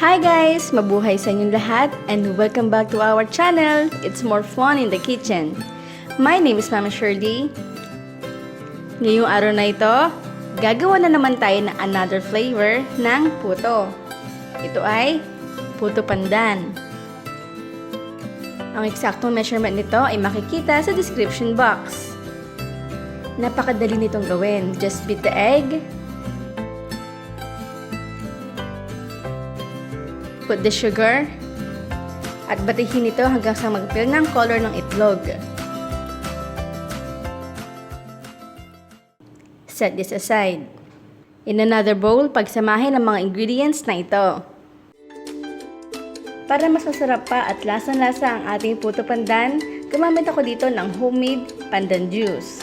Hi guys! Mabuhay sa inyong lahat and welcome back to our channel. It's more fun in the kitchen. My name is Mama Shirley. Ngayong araw na ito, gagawa na naman tayo ng another flavor ng puto. Ito ay puto pandan. Ang eksaktong measurement nito ay makikita sa description box. Napakadali nitong gawin. Just beat the egg, put the sugar, at batihin ito hanggang sa mag-fill ng color ng itlog. Set this aside. In another bowl, pagsamahin ang mga ingredients na ito. Para mas masarap pa at lasang-lasa ang ating puto pandan, gumamit ako dito ng homemade pandan juice.